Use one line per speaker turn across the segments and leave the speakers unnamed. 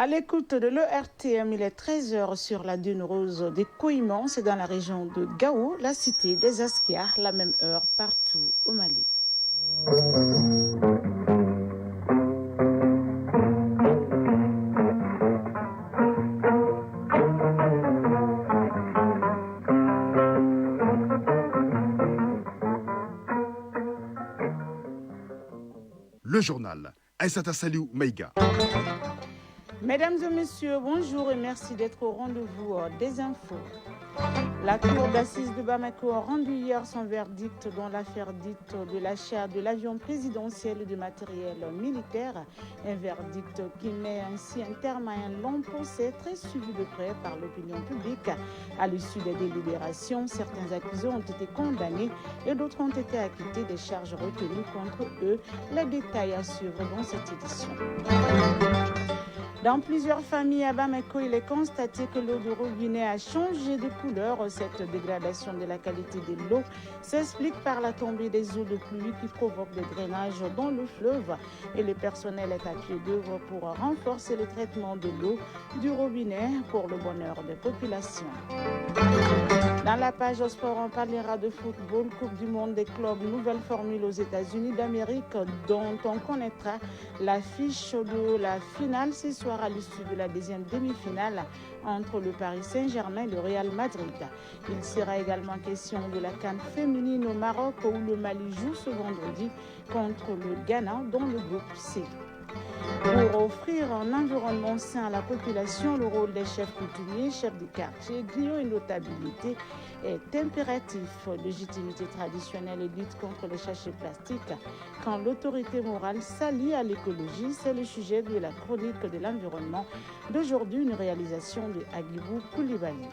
À l'écoute de l'ERTM, il est 13h sur la dune rose des Coïmans, c'est dans la région de Gao, la cité des Askias, la même heure partout au Mali.
Le journal. Aïssata Saliou Maïga.
Mesdames et messieurs, bonjour et merci d'être au rendez-vous des infos. La cour d'assises de Bamako a rendu hier son verdict dans l'affaire dite de l'achat de l'avion présidentiel et de matériel militaire. Un verdict qui met ainsi un terme à un long procès très suivi de près par l'opinion publique. À l'issue des délibérations, certains accusés ont été condamnés et d'autres ont été acquittés des charges retenues contre eux. Les détails à suivre dans cette édition. Dans plusieurs familles à Bamako, il est constaté que l'eau de robinet a changé de couleur. Cette dégradation de la qualité de l'eau s'explique par la tombée des eaux de pluie qui provoque des drainages dans le fleuve. Et le personnel est à pied d'œuvre pour renforcer le traitement de l'eau du robinet pour le bonheur des populations. Dans la page sport, on parlera de football, Coupe du monde des clubs, nouvelle formule aux États-Unis d'Amérique dont on connaîtra l'affiche de la finale ce soir à l'issue de la deuxième demi-finale entre le Paris Saint-Germain et le Real Madrid. Il sera également question de la CAN féminine au Maroc où le Mali joue ce vendredi contre le Ghana dans le groupe C. Pour offrir un environnement sain à la population, le rôle des chefs coutumiers, chefs de quartier, griots et notabilité est impératif. Légitimité traditionnelle et lutte contre les sachets plastiques. Quand l'autorité morale s'allie à l'écologie, c'est le sujet de la chronique de l'environnement d'aujourd'hui, une réalisation de Agibou Koulibaly.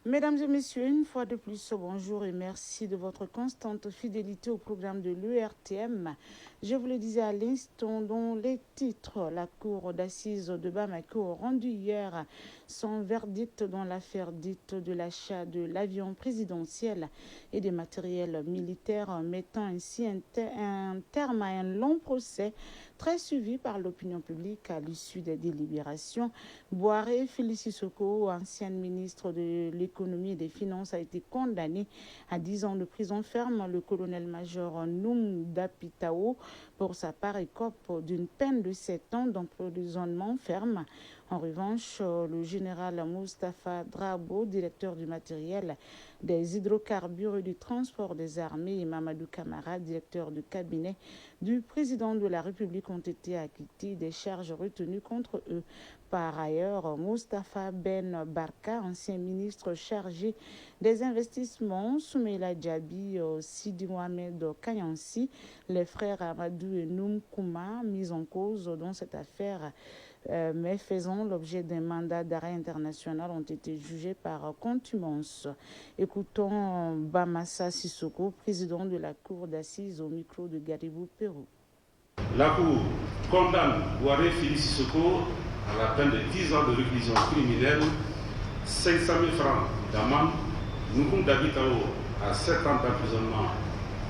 Mesdames et messieurs, une fois de plus, bonjour et merci de votre constante fidélité au programme de l'ERTM. Je vous le disais à l'instant, dans les titres, la cour d'assises de Bamako a rendu hier son verdict dans l'affaire dite de l'achat de l'avion présidentiel et des matériels militaires, mettant ainsi un terme à un long procès très suivi par l'opinion publique à l'issue des délibérations. Boiré Félix Sissoko, ancienne ministre de l'économie et des finances, a été condamné à 10 ans de prison ferme. Le colonel-major Noum Dapitao, pour sa part, écope d'une peine de 7 ans d'emprisonnement ferme. En revanche, le général Moustapha Drabo, directeur du matériel des hydrocarbures et du transport des armées, et Mamadou Kamara, directeur du cabinet du président de la République, ont été acquittés des charges retenues contre eux. Par ailleurs, Moustapha Ben Barka, ancien ministre chargé des investissements, Soumeila Djabi, Sidi Mohamed Kanyansi, les frères Amadou et Noum Kouma, mis en cause dans cette affaire, mais faisant l'objet d'un mandat d'arrêt international, ont été jugés par contumace. Écoutons Bamassa Sissoko, président de la cour d'assises, au micro de Garibou Pérou.
La cour condamne Boiré Félix Sissoko à la peine de 10 ans de réclusion criminelle, 500 000 francs d'amende, Noukoum Dabitao à 7 ans d'emprisonnement,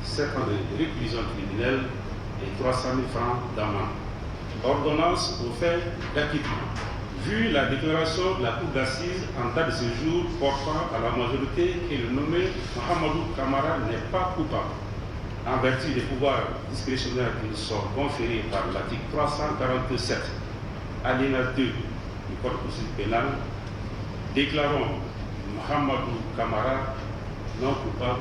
7 ans de réclusion criminelle et 300 000 francs d'amende. Ordonnance au fait d'acquittement. Vu la déclaration de la cour d'assises en date de ce jour portant à la majorité que le nommé Mohamedou Kamara n'est pas coupable, en vertu des pouvoirs discrétionnaires qui nous sont conférés par l'article 347, alinéa 2 du Code de procédure pénale, déclarons Mohamedou Kamara non coupable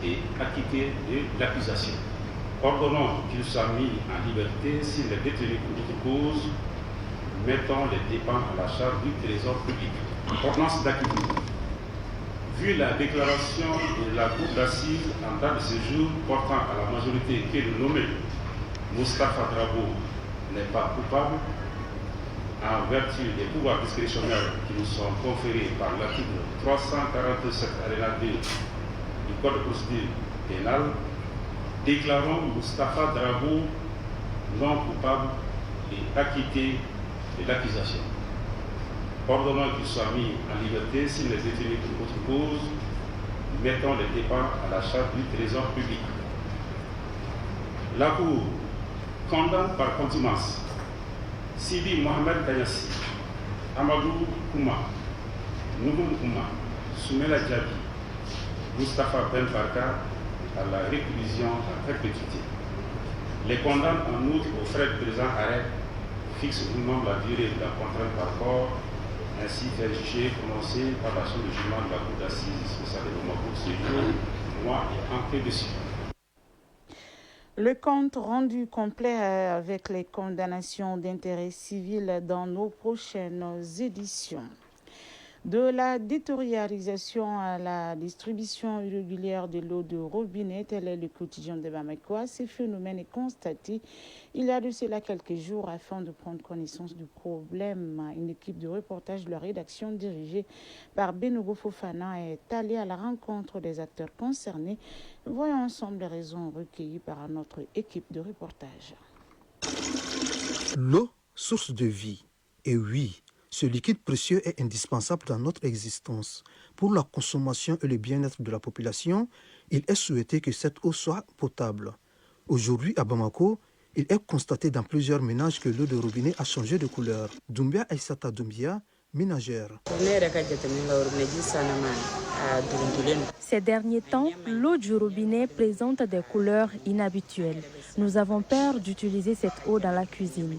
et acquitté de l'accusation. Ordonnons qu'il soit mis en liberté s'il est détenu pour toute cause, mettons les dépenses à la charge du trésor public. Ordonnance d'acquittement. Vu la déclaration de la cour d'assises en date de ce jour portant à la majorité que le nommé Moustapha Drabo n'est pas coupable, en vertu des pouvoirs discrétionnaires qui nous sont conférés par l'article 347 alinéa 2 du Code de procédure pénale, déclarons Moustapha Drabo non coupable et acquitté de l'accusation. Ordonnons qu'il soit mis en liberté s'il est détenu pour autre cause, mettons les dépenses à la charge du trésor public. La Cour condamne par contumace Sidi Mohamed Kanyassi, Amadou Kouma, Nougoum Kouma, Soumela Diaby, Moustapha Ben Barka à la réclusion à perpétuité. Les condamne en outre aux frais de prison arrêt, fixe ou non la durée de la contrainte par corps, ainsi qu'un jugé prononcé par la chambre de jugement de la Cour d'assises spéciale de Bamako ce jour, mois et entrée dessus.
Le compte rendu complet avec les condamnations d'intérêt civil dans nos prochaines éditions. De la détériorisation à la distribution irrégulière de l'eau de robinet, tel est le quotidien de Bamako. Ce phénomène est constaté il y a de cela quelques jours. Afin de prendre connaissance du problème, une équipe de reportage de la rédaction dirigée par Benogo Fofana est allée à la rencontre des acteurs concernés. Voyons ensemble les raisons recueillies par notre équipe de reportage.
L'eau, source de vie. Et oui, ce liquide précieux est indispensable dans notre existence. Pour la consommation et le bien-être de la population, il est souhaité que cette eau soit potable. Aujourd'hui, à Bamako, il est constaté dans plusieurs ménages que l'eau de robinet a changé de couleur. Doumbia Aïssata Doumbia, ménagère.
Ces derniers temps, l'eau du robinet présente des couleurs inhabituelles. Nous avons peur d'utiliser cette eau dans la cuisine.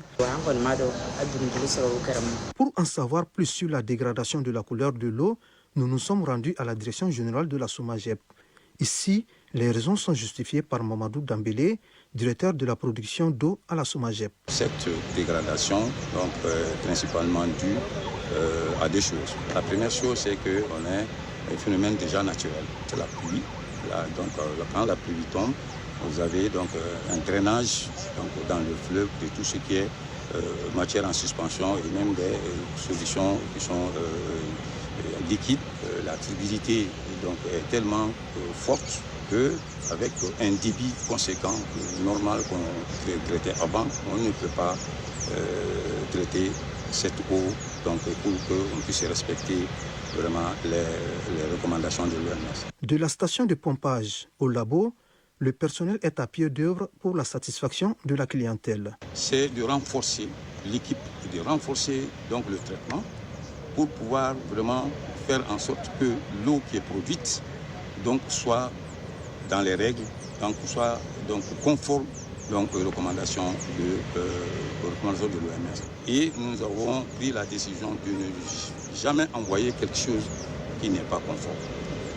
Pour en savoir plus sur la dégradation de la couleur de l'eau, nous nous sommes rendus à la direction générale de la SOMAGEP. Ici, les raisons sont justifiées par Mamadou Dambélé, directeur de la production d'eau à la SOMAGEP.
Cette dégradation est principalement due à deux choses. La première chose, c'est qu'on a un phénomène déjà naturel, c'est la pluie. Quand la pluie tombe, vous avez un drainage dans le fleuve de tout ce qui est matière en suspension et même des solutions qui sont liquides. La turbidité est tellement forte qu'avec un débit conséquent, normal qu'on traitait avant, on ne peut pas traiter cette eau pour qu'on puisse respecter vraiment les recommandations de l'OMS.
De la station de pompage au labo, le personnel est à pied d'œuvre pour la satisfaction de la clientèle.
C'est de renforcer l'équipe et de renforcer le traitement pour pouvoir vraiment faire en sorte que l'eau qui est produite soit dans les règles, soit conforme aux recommandations de l'OMS. Et nous avons pris la décision de ne jamais envoyer quelque chose qui n'est pas conforme.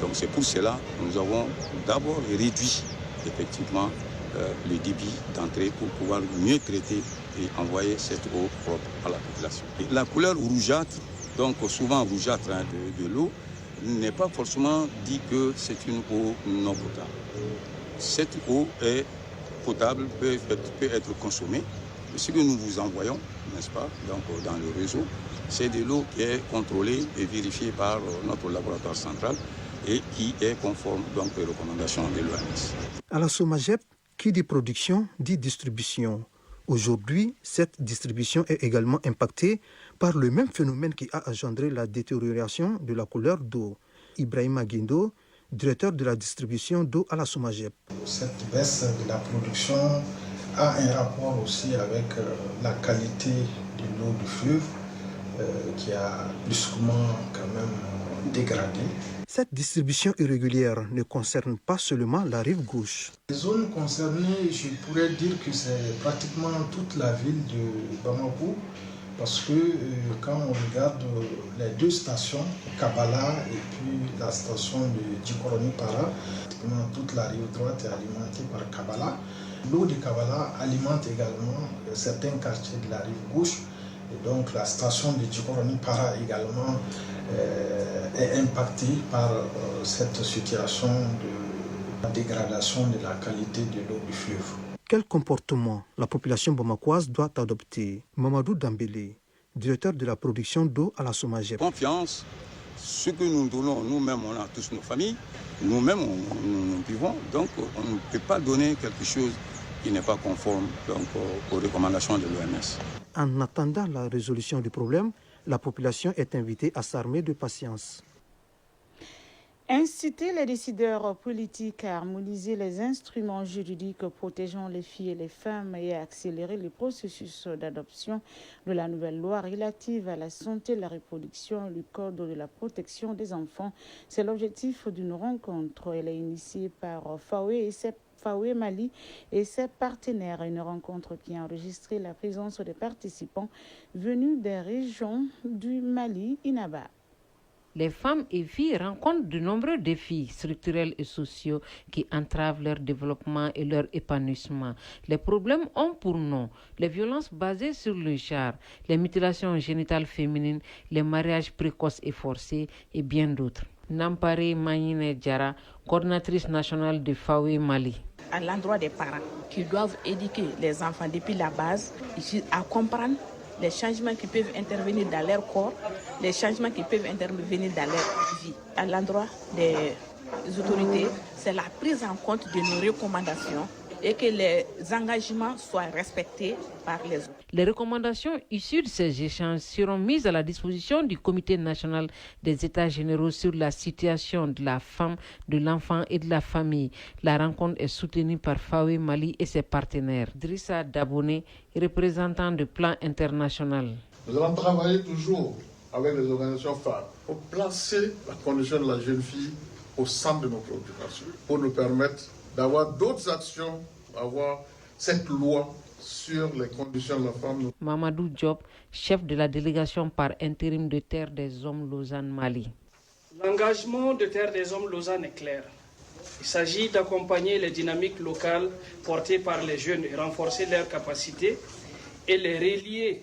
Donc c'est pour cela que nous avons d'abord réduit effectivement le débit d'entrée pour pouvoir mieux traiter et envoyer cette eau propre à la population. Et la couleur rougeâtre, souvent rougeâtre de l'eau, n'est pas forcément dit que c'est une eau non potable. Cette eau est potable, peut être consommée. Ce que nous vous envoyons, n'est-ce pas, dans le réseau, c'est de l'eau qui est contrôlée et vérifiée par notre laboratoire central et qui est conforme aux recommandations de l'OMS.
À la SOMAGEP, qui dit production, dit distribution. Aujourd'hui, cette distribution est également impactée par le même phénomène qui a engendré la détérioration de la couleur d'eau. Ibrahima Guindo, directeur de la distribution d'eau à la SOMAGEP.
Cette baisse de la production a un rapport aussi avec la qualité de l'eau du fleuve qui a brusquement quand même dégradé.
Cette distribution irrégulière ne concerne pas seulement la rive gauche.
Les zones concernées, je pourrais dire que c'est pratiquement toute la ville de Bamako, parce que quand on regarde les deux stations, Kabala et puis la station de Djikoroni-Para, pratiquement toute la rive droite est alimentée par Kabala. L'eau de Kabala alimente également certains quartiers de la rive gauche. Et donc la station de Djikoroni-Para également est impactée par cette situation de dégradation de la qualité de l'eau du fleuve.
Quel comportement la population bamakoise doit adopter? Mamadou Dambélé, directeur de la production d'eau à la SOMAGEP.
Confiance, ce que nous donnons, nous-mêmes, on a tous nos familles, nous-mêmes, nous vivons, donc on ne peut pas donner quelque chose qui n'est pas conforme aux recommandations de l'OMS.
En attendant la résolution du problème, la population est invitée à s'armer de patience.
Inciter les décideurs politiques à harmoniser les instruments juridiques protégeant les filles et les femmes et à accélérer le processus d'adoption de la nouvelle loi relative à la santé et la reproduction et le code de la protection des enfants. C'est l'objectif d'une rencontre. Elle est initiée par FAWE Mali et ses partenaires. Une rencontre qui a enregistré la présence des participants venus des régions du Mali, Inaba.
Les femmes et filles rencontrent de nombreux défis structurels et sociaux qui entravent leur développement et leur épanouissement. Les problèmes ont pour nom les violences basées sur le genre, les mutilations génitales féminines, les mariages précoces et forcés et bien d'autres. Nampare Mayine Diara, coordinatrice nationale de FAWE Mali.
À l'endroit des parents qui doivent éduquer les enfants depuis la base à comprendre les changements qui peuvent intervenir dans leur corps, les changements qui peuvent intervenir dans leur vie. À l'endroit des autorités, c'est la prise en compte de nos recommandations et que les engagements soient respectés par les autres.
Les recommandations issues de ces échanges seront mises à la disposition du Comité national des États généraux sur la situation de la femme, de l'enfant et de la famille. La rencontre est soutenue par FAWE Mali et ses partenaires. Drissa Daboné, représentant du plan international.
Nous allons travailler toujours avec les organisations phares pour placer la condition de la jeune fille au centre de nos préoccupations, pour nous permettre d'avoir d'autres actions, d'avoir cette loi sur les conditions de la femme.
Mamadou Diop, chef de la délégation par intérim de Terre des Hommes Lausanne Mali.
L'engagement de Terre des Hommes Lausanne est clair. Il s'agit d'accompagner les dynamiques locales portées par les jeunes et renforcer leurs capacités et les relier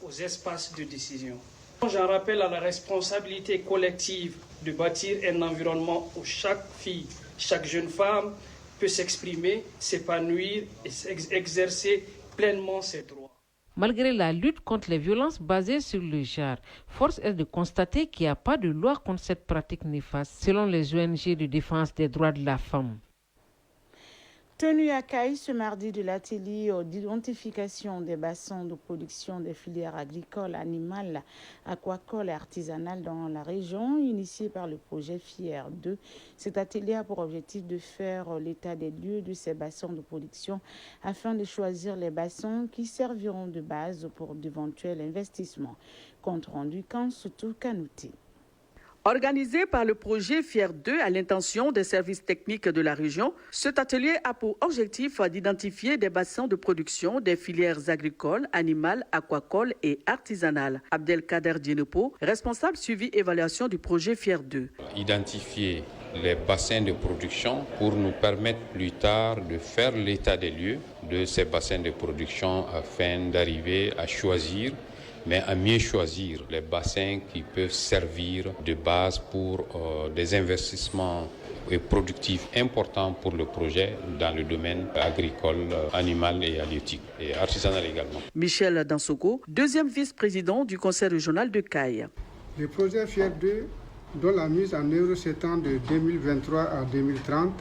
aux espaces de décision. J'en rappelle à la responsabilité collective de bâtir un environnement où chaque fille, chaque jeune femme peut s'exprimer, s'épanouir et exercer pleinement ses droits.
Malgré la lutte contre les violences basées sur le genre, force est de constater qu'il n'y a pas de loi contre cette pratique néfaste, selon les ONG de défense des droits de la femme.
Tenu à Caille ce mardi de l'atelier d'identification des bassins de production des filières agricoles, animales, aquacoles et artisanales dans la région, initié par le projet FIER 2. Cet atelier a pour objectif de faire l'état des lieux de ces bassins de production afin de choisir les bassins qui serviront de base pour d'éventuels investissements. Compte rendu Kansutu Kanouté.
Organisé par le projet FIER 2 à l'intention des services techniques de la région, cet atelier a pour objectif d'identifier des bassins de production des filières agricoles, animales, aquacoles et artisanales. Abdelkader Djenepo, responsable suivi évaluation du projet FIER 2.
Identifier les bassins de production pour nous permettre plus tard de faire l'état des lieux de ces bassins de production afin d'arriver à choisir, mais à mieux choisir les bassins qui peuvent servir de base pour des investissements productifs importants pour le projet dans le domaine agricole, animal et halieutique, et artisanal également.
Michel Dansoko, deuxième vice-président du conseil régional de Caille.
Le projet FIER 2, dont la mise en œuvre s'étend de 2023 à 2030,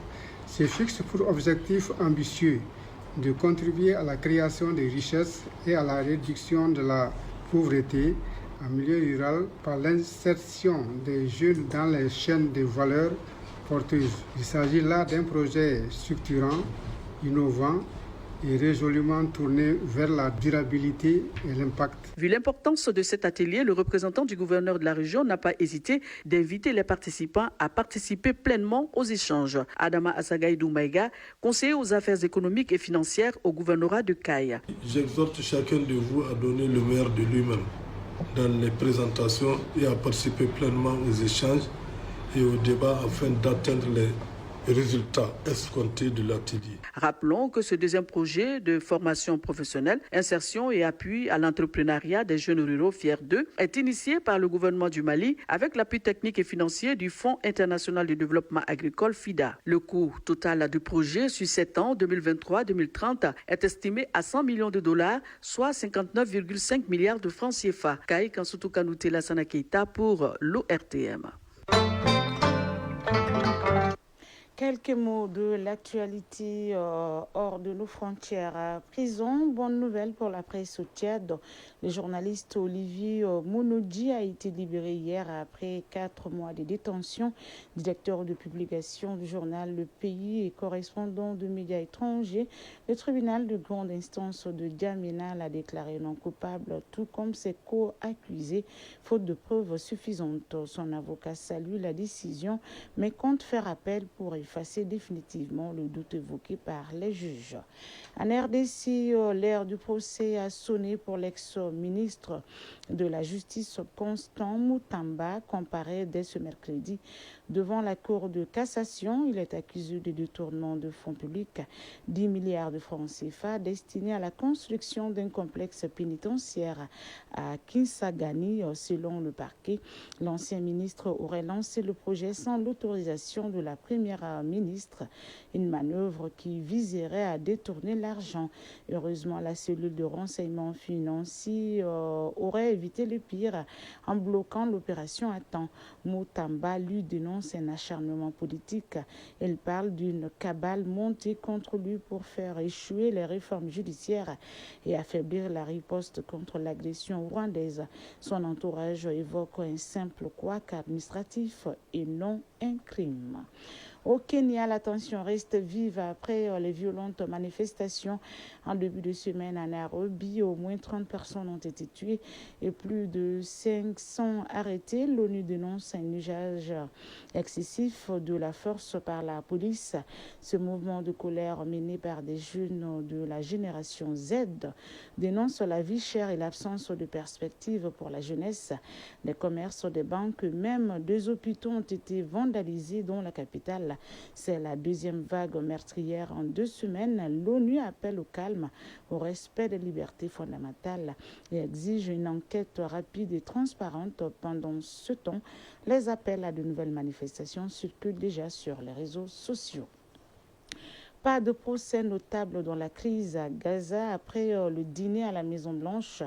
se fixe pour objectif ambitieux de contribuer à la création de richesses et à la réduction de la pauvreté en milieu rural par l'insertion des jeunes dans les chaînes de valeur porteuses. Il s'agit là d'un projet structurant, innovant et résolument tourné vers la durabilité et l'impact.
Vu l'importance de cet atelier, le représentant du gouverneur de la région n'a pas hésité d'inviter les participants à participer pleinement aux échanges. Adama Asagaïdou Maïga, conseiller aux affaires économiques et financières au gouvernorat de Caille.
J'exhorte chacun de vous à donner le meilleur de lui-même dans les présentations et à participer pleinement aux échanges et aux débats afin d'atteindre les résultats escomptés de l'atelier.
Rappelons que ce deuxième projet de formation professionnelle, insertion et appui à l'entrepreneuriat des jeunes ruraux FIER 2 est initié par le gouvernement du Mali avec l'appui technique et financier du Fonds international de développement agricole FIDA. Le coût total du projet sur 7 ans 2023-2030 est estimé à 100 millions de dollars, soit 59,5 milliards de francs CFA. Kaï Kansutu Kanouté Lassana Keita pour l'ORTM.
Quelques mots de l'actualité hors de nos frontières. À prison, bonne nouvelle pour la presse au Tchad. Le journaliste Olivier Mounodji a été libéré hier après 4 mois de détention. Directeur de publication du journal Le Pays et correspondant de médias étrangers, le tribunal de grande instance de Djamena l'a déclaré non coupable, tout comme ses co-accusés, faute de preuves suffisantes. Son avocat salue la décision, mais compte faire appel pour effacer définitivement le doute évoqué par les juges. En RDC, l'heure du procès a sonné pour l'ex-ministre de la Justice Constant Moutamba, comparé dès ce mercredi devant la Cour de cassation. Il est accusé de détournement de fonds publics, 10 milliards de francs CFA destinés à la construction d'un complexe pénitentiaire à Kinsagani. Selon le parquet, l'ancien ministre aurait lancé le projet sans l'autorisation de la première ministre, une manœuvre qui viserait à détourner l'argent. Heureusement, la cellule de renseignement financier aurait évité le pire en bloquant l'opération à temps. Moutamba lui dénonce un acharnement politique. Elle parle d'une cabale montée contre lui pour faire échouer les réformes judiciaires et affaiblir la riposte contre l'agression rwandaise. Son entourage évoque un simple couac administratif et non un crime. Au Kenya, la tension reste vive après les violentes manifestations en début de semaine à Nairobi. Au moins 30 personnes ont été tuées et plus de 500 arrêtées. L'ONU dénonce un usage excessif de la force par la police. Ce mouvement de colère mené par des jeunes de la génération Z dénonce la vie chère et l'absence de perspectives pour la jeunesse. Les commerces, des banques, même 2 hôpitaux ont été vandalisés, dont la capitale. C'est la deuxième vague meurtrière en 2 semaines. L'ONU appelle au calme, au respect des libertés fondamentales et exige une enquête rapide et transparente. Pendant ce temps, les appels à de nouvelles manifestations circulent déjà sur les réseaux sociaux. Pas de procès notable dans la crise à Gaza après le dîner à la Maison-Blanche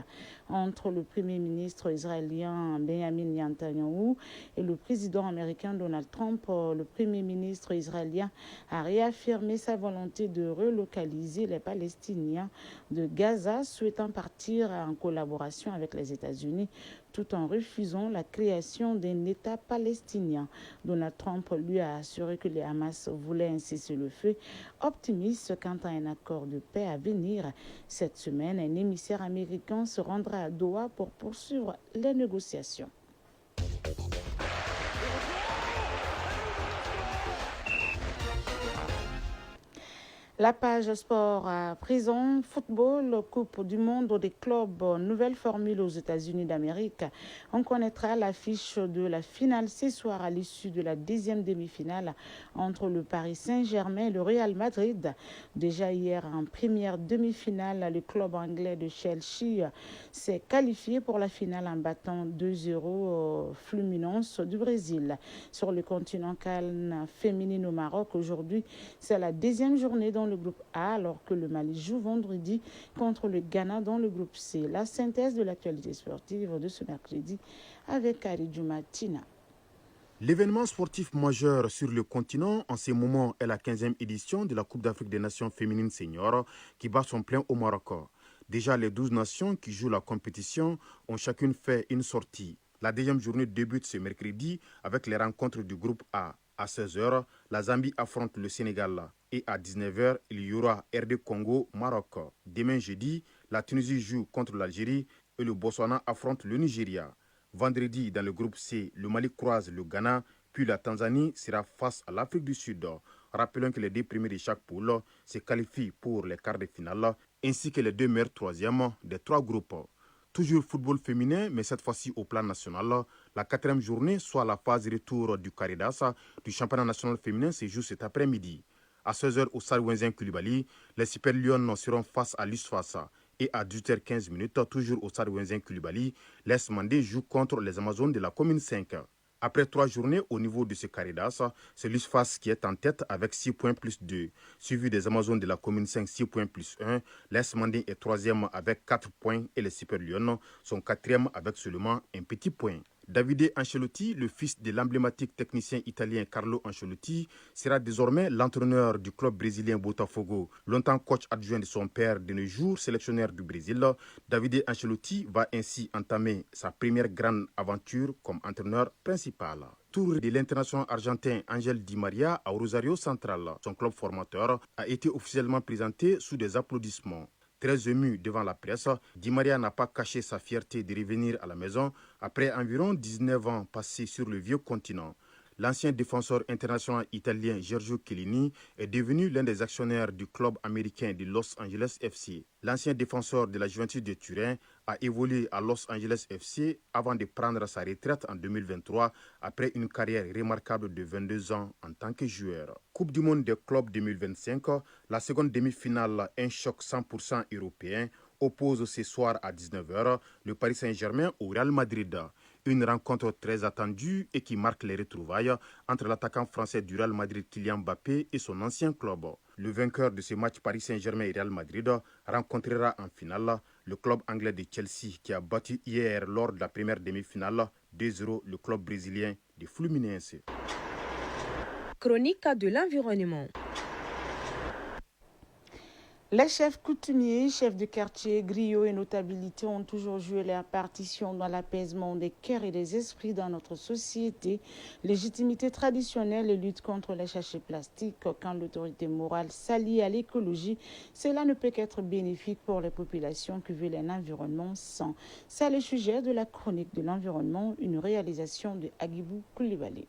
entre le Premier ministre israélien Benjamin Netanyahu et le président américain Donald Trump. Le Premier ministre israélien a réaffirmé sa volonté de relocaliser les Palestiniens de Gaza, souhaitant partir en collaboration avec les États-Unis, tout en refusant la création d'un État palestinien. Donald Trump lui a assuré que les Hamas voulaient un cessez-le-feu, optimiste quant à un accord de paix à venir. Cette semaine, un émissaire américain se rendra à Doha pour poursuivre les négociations. La page sport à présent, football, Coupe du monde des clubs, nouvelle formule aux États-Unis d'Amérique. On connaîtra l'affiche de la finale ce soir à l'issue de la 10e demi-finale entre le Paris Saint-Germain et le Real Madrid. Déjà hier en première demi-finale, le club anglais de Chelsea s'est qualifié pour la finale en battant 2-0 Fluminense du Brésil. Sur le continent CAN féminine au Maroc, aujourd'hui, c'est la 10e journée dans le groupe A, alors que le Mali joue vendredi contre le Ghana dans le groupe C. La synthèse de l'actualité sportive de ce mercredi avec Aridou Matina.
L'événement sportif majeur sur le continent en ce moment est la 15e édition de la Coupe d'Afrique des Nations féminines seniors qui bat son plein au Maroc. Déjà, les 12 nations qui jouent la compétition ont chacune fait une sortie. La deuxième journée débute ce mercredi avec les rencontres du groupe A. À 16h, la Zambie affronte le Sénégal et à 19h, il y aura RD Congo-Maroc. Demain jeudi, la Tunisie joue contre l'Algérie et le Botswana affronte le Nigeria. Vendredi, dans le groupe C, le Mali croise le Ghana, puis la Tanzanie sera face à l'Afrique du Sud. Rappelons que les 2 premiers de chaque poule se qualifient pour les quarts de finale, ainsi que les 2 meilleurs troisièmes des 3 groupes. Toujours football féminin, mais cette fois-ci au plan national. La 4e journée, soit la phase retour du Caridas du championnat national féminin, se joue cet après-midi. À 16h au Stade Wenzin Coulibaly, les Super Lions seront face à l'USFAS. Et à 18h15, toujours au Stade Wenzin Coulibaly, l'AS Mandé joue contre les Amazones de la commune 5. Après 3 journées au niveau de ce Caridas, c'est l'USFAS qui est en tête avec 6 points plus 2. Suivi des Amazones de la commune 5, 6 points plus 1. L'AS Mandé est 3e avec 4 points et les Super Lions sont 4e avec seulement un petit point. Davide Ancelotti, le fils de l'emblématique technicien italien Carlo Ancelotti, sera désormais l'entraîneur du club brésilien Botafogo. Longtemps coach adjoint de son père, de nos jours sélectionneur du Brésil, Davide Ancelotti va ainsi entamer sa première grande aventure comme entraîneur principal. Tour de l'international argentin Ángel Di María à Rosario Central. Son club formateur a été officiellement présenté sous des applaudissements. Très ému devant la presse, Di María n'a pas caché sa fierté de revenir à la maison après environ 19 ans passés sur le vieux continent. L'ancien défenseur international italien Giorgio Chiellini est devenu l'un des actionnaires du club américain de Los Angeles FC. L'ancien défenseur de la Juventus de Turin a évolué à Los Angeles FC avant de prendre sa retraite en 2023 après une carrière remarquable de 22 ans en tant que joueur. Coupe du monde des clubs 2025, la seconde demi-finale, un choc 100% européen, oppose ce soir à 19h le Paris Saint-Germain au Real Madrid. Une rencontre très attendue et qui marque les retrouvailles entre l'attaquant français du Real Madrid Kylian Mbappé et son ancien club. Le vainqueur de ce match Paris Saint-Germain et Real Madrid rencontrera en finale le club anglais de Chelsea qui a battu hier lors de la première demi-finale 2-0 le club brésilien de Fluminense.
Chronique de l'environnement.
Les chefs coutumiers, chefs de quartier, griots et notabilités ont toujours joué leur partition dans l'apaisement des cœurs et des esprits dans notre société. Légitimité traditionnelle et lutte contre les sachets plastiques. Quand l'autorité morale s'allie à l'écologie, cela ne peut qu'être bénéfique pour les populations qui veulent un environnement sain. C'est le sujet de la chronique de l'environnement, une réalisation de Agibou Koulibaly.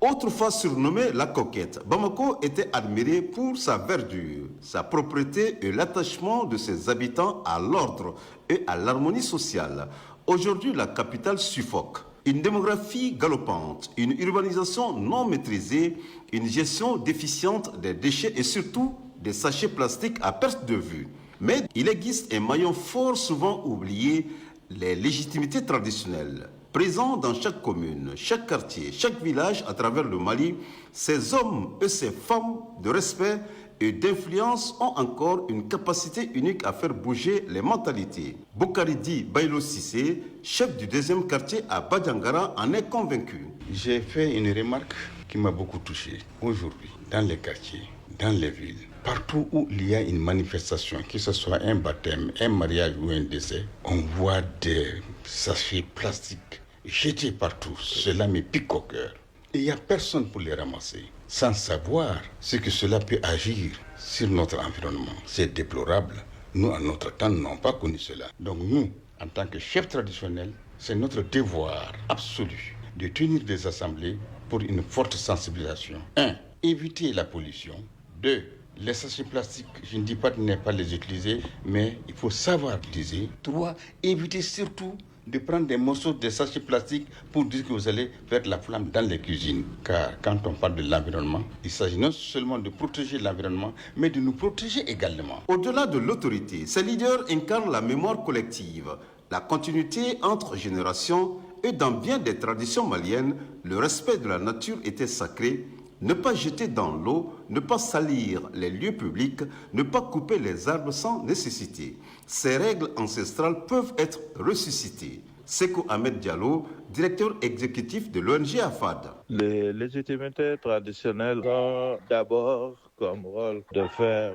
Autrefois surnommée la coquette, Bamako était admirée pour sa verdure, sa propreté et l'attachement de ses habitants à l'ordre et à l'harmonie sociale. Aujourd'hui, la capitale suffoque. Une démographie galopante, une urbanisation non maîtrisée, une gestion déficiente des déchets et surtout des sachets plastiques à perte de vue. Mais il existe un maillon fort souvent oublié, les légitimités traditionnelles. Présents dans chaque commune, chaque quartier, chaque village à travers le Mali, ces hommes et ces femmes de respect et d'influence ont encore une capacité unique à faire bouger les mentalités. Bokaridi Bailo Sissé, chef du 2e quartier à Badiangara, en est convaincu.
J'ai fait une remarque qui m'a beaucoup touché. Aujourd'hui, dans les quartiers, dans les villes, partout où il y a une manifestation, que ce soit un baptême, un mariage ou un décès, on voit des sachets plastiques jetés partout. Cela me pique au cœur. Et il n'y a personne pour les ramasser, sans savoir ce que cela peut agir sur notre environnement. C'est déplorable. Nous, en notre temps, n'avons pas connu cela. Donc nous, en tant que chefs traditionnels, c'est notre devoir absolu de tenir des assemblées pour une forte sensibilisation. 1. Éviter la pollution. 2. Les sachets plastiques, je ne dis pas de ne pas les utiliser, mais il faut savoir utiliser. 3. Éviter surtout de prendre des morceaux de sachets plastiques pour dire que vous allez faire de la flamme dans les cuisines. Car quand on parle de l'environnement, il s'agit non seulement de protéger l'environnement, mais de nous protéger également.
Au-delà de l'autorité, ces leaders incarnent la mémoire collective, la continuité entre générations et dans bien des traditions maliennes, le respect de la nature était sacré. Ne pas jeter dans l'eau, ne pas salir les lieux publics, ne pas couper les arbres sans nécessité. Ces règles ancestrales peuvent être ressuscitées. Seko Ahmed Diallo, directeur exécutif de l'ONG AFAD.
Les légitimités traditionnelles ont d'abord comme rôle de faire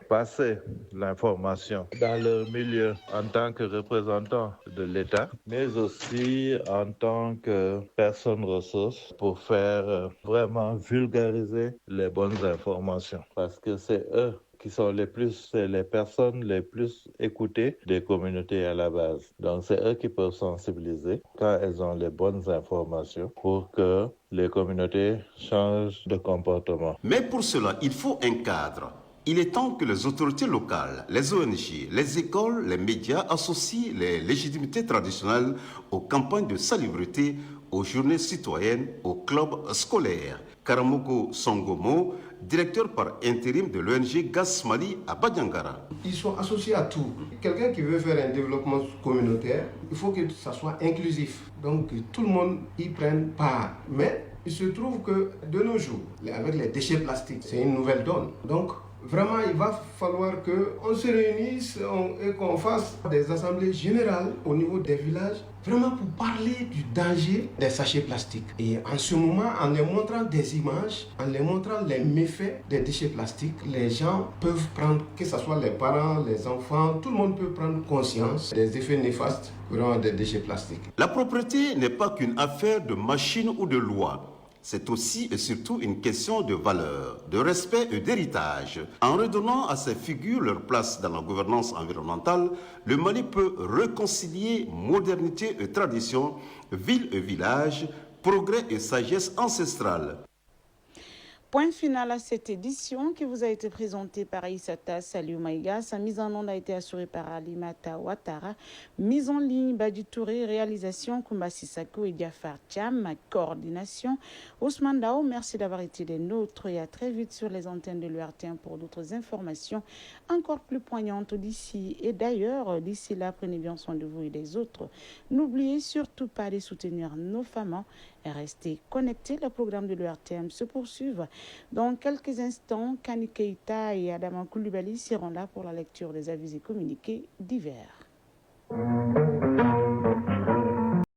passer l'information dans leur milieu en tant que représentant de l'État, mais aussi en tant que personnes ressources pour faire vraiment vulgariser les bonnes informations. Parce que c'est eux qui sont les personnes les plus écoutées des communautés à la base. Donc c'est eux qui peuvent sensibiliser quand elles ont les bonnes informations pour que les communautés changent de comportement.
Mais pour cela, il faut un cadre. Il est temps que les autorités locales, les ONG, les écoles, les médias associent les légitimités traditionnelles aux campagnes de salubrité, aux journées citoyennes, aux clubs scolaires. Karamoko Songomo, directeur par intérim de l'ONG GAS Mali à Badiangara.
Ils sont associés à tout. Quelqu'un qui veut faire un développement communautaire, il faut que ça soit inclusif. Donc que tout le monde y prenne part. Mais il se trouve que de nos jours, avec les déchets plastiques, c'est une nouvelle donne. Donc Vraiment, il va falloir qu'on se réunisse et qu'on fasse des assemblées générales au niveau des villages, vraiment pour parler du danger des sachets plastiques. Et en ce moment, en les montrant des images, en les montrant les méfaits des déchets plastiques, les gens peuvent prendre, que ce soit les parents, les enfants, tout le monde peut prendre conscience des effets néfastes vraiment des déchets plastiques.
La propreté n'est pas qu'une affaire de machine ou de loi. C'est aussi et surtout une question de valeur, de respect et d'héritage. En redonnant à ces figures leur place dans la gouvernance environnementale, le Mali peut réconcilier modernité et tradition, ville et village, progrès et sagesse ancestrale.
Point final à cette édition qui vous a été présentée par Issata Saliou Maïga. Sa mise en onde a été assurée par Alimata Ouattara. Mise en ligne, Badi Touré. Réalisation, Koumba Sissako et Diafar Thiam. Coordination, Ousmane Dao. Merci d'avoir été des nôtres et à très vite sur les antennes de l'URT1 pour d'autres informations encore plus poignantes d'ici et d'ailleurs. D'ici là, prenez bien soin de vous et des autres. N'oubliez surtout pas de soutenir nos femmes et restez connectés. Le programme de l'URTM se poursuit. Dans quelques instants, Kani Keita et Adama Koulibaly seront là pour la lecture des avis et communiqués divers.